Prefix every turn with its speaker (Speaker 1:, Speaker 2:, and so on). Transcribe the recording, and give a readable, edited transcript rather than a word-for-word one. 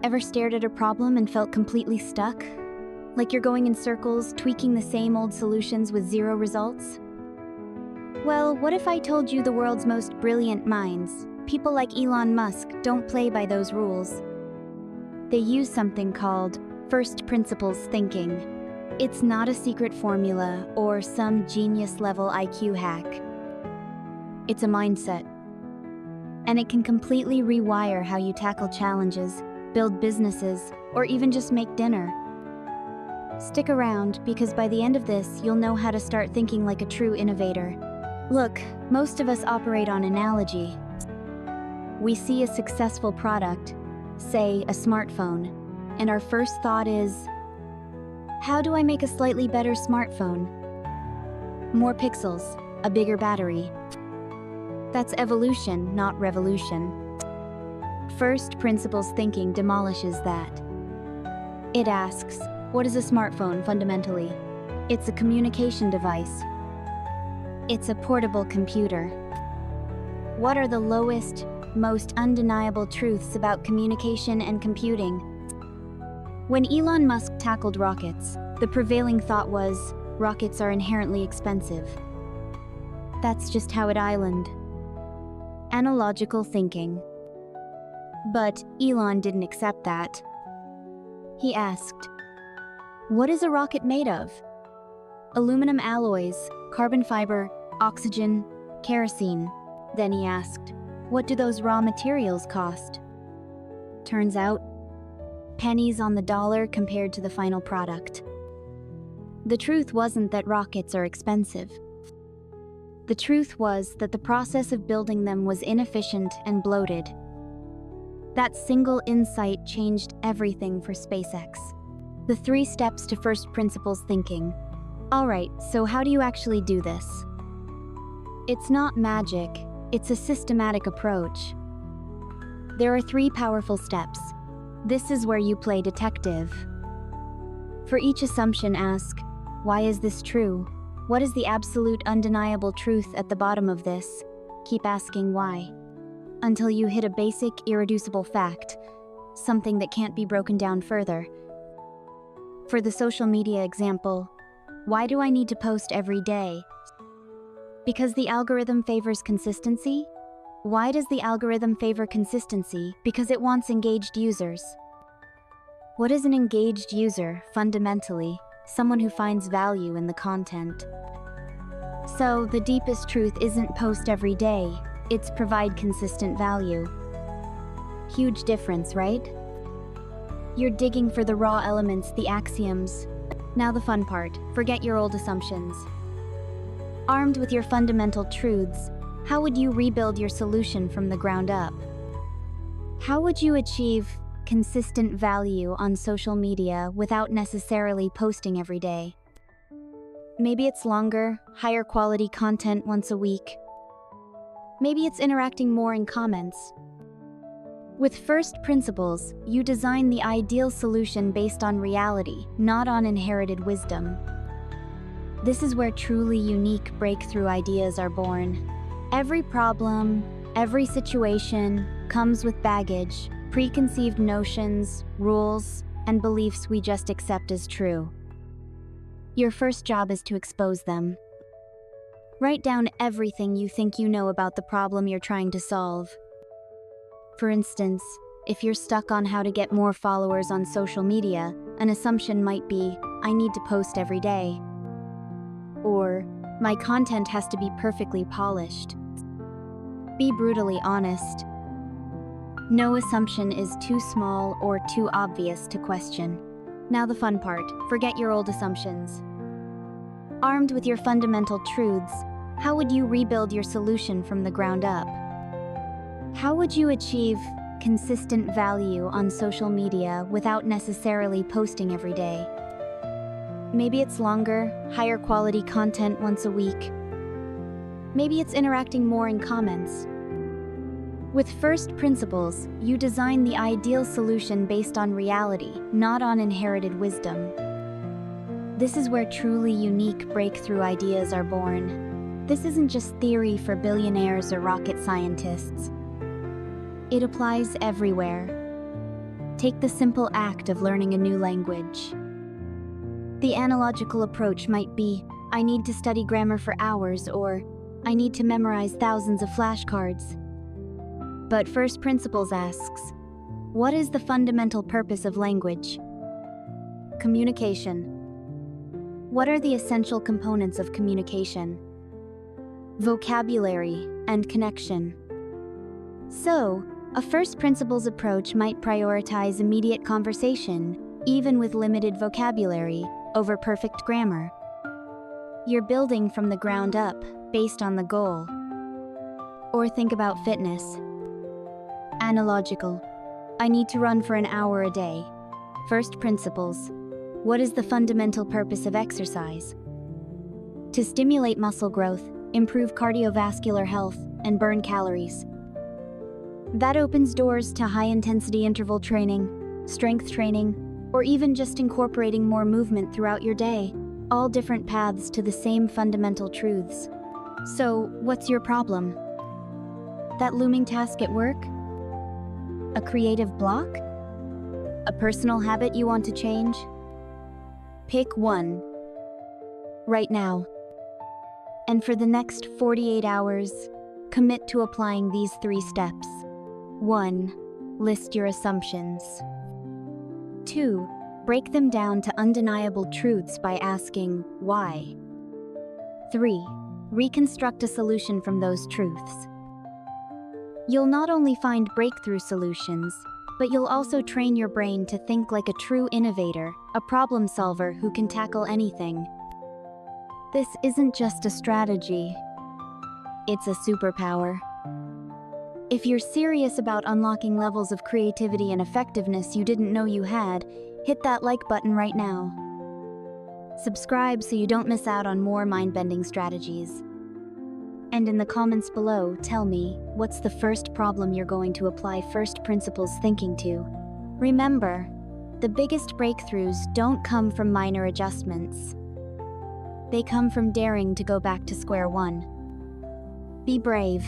Speaker 1: Ever stared at a problem and felt completely stuck? Like you're going in circles, tweaking the same old solutions with zero results? Well, what if I told you the world's most brilliant minds, people like Elon Musk, don't play by those rules? They use something called first principles thinking. It's not a secret formula or some genius-level IQ hack. It's a mindset. And it can completely rewire how you tackle challenges, build businesses, or even just make dinner. Stick around, because by the end of this, you'll know how to start thinking like a true innovator. Look, most of us operate on analogy. We see a successful product, say a smartphone, and our first thought is, how do I make a slightly better smartphone? More pixels, a bigger battery. That's evolution, not revolution. First principles thinking demolishes that. It asks, what is a smartphone fundamentally? It's a communication device. It's a portable computer. What are the lowest, most undeniable truths about communication and computing? When Elon Musk tackled rockets, the prevailing thought was, rockets are inherently expensive. That's just how it island. Analogical thinking. But Elon didn't accept that. He asked, what is a rocket made of? Aluminum alloys, carbon fiber, oxygen, kerosene. Then he asked, what do those raw materials cost? Turns out, pennies on the dollar compared to the final product. The truth wasn't that rockets are expensive. The truth was that the process of building them was inefficient and bloated. That single insight changed everything for SpaceX. The 3 steps to first principles thinking. Alright, so how do you actually do this? It's not magic, it's a systematic approach. There are 3 powerful steps. This is where you play detective. For each assumption, ask, why is this true? What is the absolute undeniable truth at the bottom of this? Keep asking why. Until you hit a basic, irreducible fact, something that can't be broken down further. For the social media example, why do I need to post every day? Because the algorithm favors consistency? Why does the algorithm favor consistency? Because it wants engaged users. What is an engaged user, fundamentally? Someone who finds value in the content. So, the deepest truth isn't post every day, it's provide consistent value. Huge difference, right? You're digging for the raw elements, the axioms. Now the fun part, forget your old assumptions. Armed with your fundamental truths, how would you rebuild your solution from the ground up? How would you achieve consistent value on social media without necessarily posting every day? Maybe it's longer, higher quality content once a week. Maybe it's interacting more in comments. With first principles, you design the ideal solution based on reality, not on inherited wisdom. This is where truly unique breakthrough ideas are born. Every problem, every situation comes with baggage, preconceived notions, rules, and beliefs we just accept as true. Your first job is to expose them. Write down everything you think you know about the problem you're trying to solve. For instance, if you're stuck on how to get more followers on social media, an assumption might be, I need to post every day. Or, my content has to be perfectly polished. Be brutally honest. No assumption is too small or too obvious to question. Now the fun part, forget your old assumptions. Armed with your fundamental truths, how would you rebuild your solution from the ground up? How would you achieve consistent value on social media without necessarily posting every day? Maybe it's longer, higher quality content once a week. Maybe it's interacting more in comments. With first principles, you design the ideal solution based on reality, not on inherited wisdom. This is where truly unique breakthrough ideas are born. This isn't just theory for billionaires or rocket scientists. It applies everywhere. Take the simple act of learning a new language. The analogical approach might be, I need to study grammar for hours, or I need to memorize thousands of flashcards. But First Principles asks, what is the fundamental purpose of language? Communication. What are the essential components of communication? Vocabulary and connection. So, a First Principles approach might prioritize immediate conversation, even with limited vocabulary, over perfect grammar. You're building from the ground up, based on the goal. Or think about fitness. Analogical. I need to run for an hour a day. First Principles. What is the fundamental purpose of exercise? To stimulate muscle growth, improve cardiovascular health, and burn calories. That opens doors to high-intensity interval training, strength training, or even just incorporating more movement throughout your day, all different paths to the same fundamental truths. So, what's your problem? That looming task at work? A creative block? A personal habit you want to change? Pick one. Right now. And for the next 48 hours, commit to applying these 3 steps. 1. List your assumptions. 2. Break them down to undeniable truths by asking, why? 3. Reconstruct a solution from those truths. You'll not only find breakthrough solutions, but you'll also train your brain to think like a true innovator, a problem solver who can tackle anything. This isn't just a strategy, it's a superpower. If you're serious about unlocking levels of creativity and effectiveness you didn't know you had, hit that like button right now. Subscribe so you don't miss out on more mind-bending strategies. And in the comments below, tell me, what's the first problem you're going to apply First Principles thinking to? Remember, the biggest breakthroughs don't come from minor adjustments. They come from daring to go back to square one. Be brave.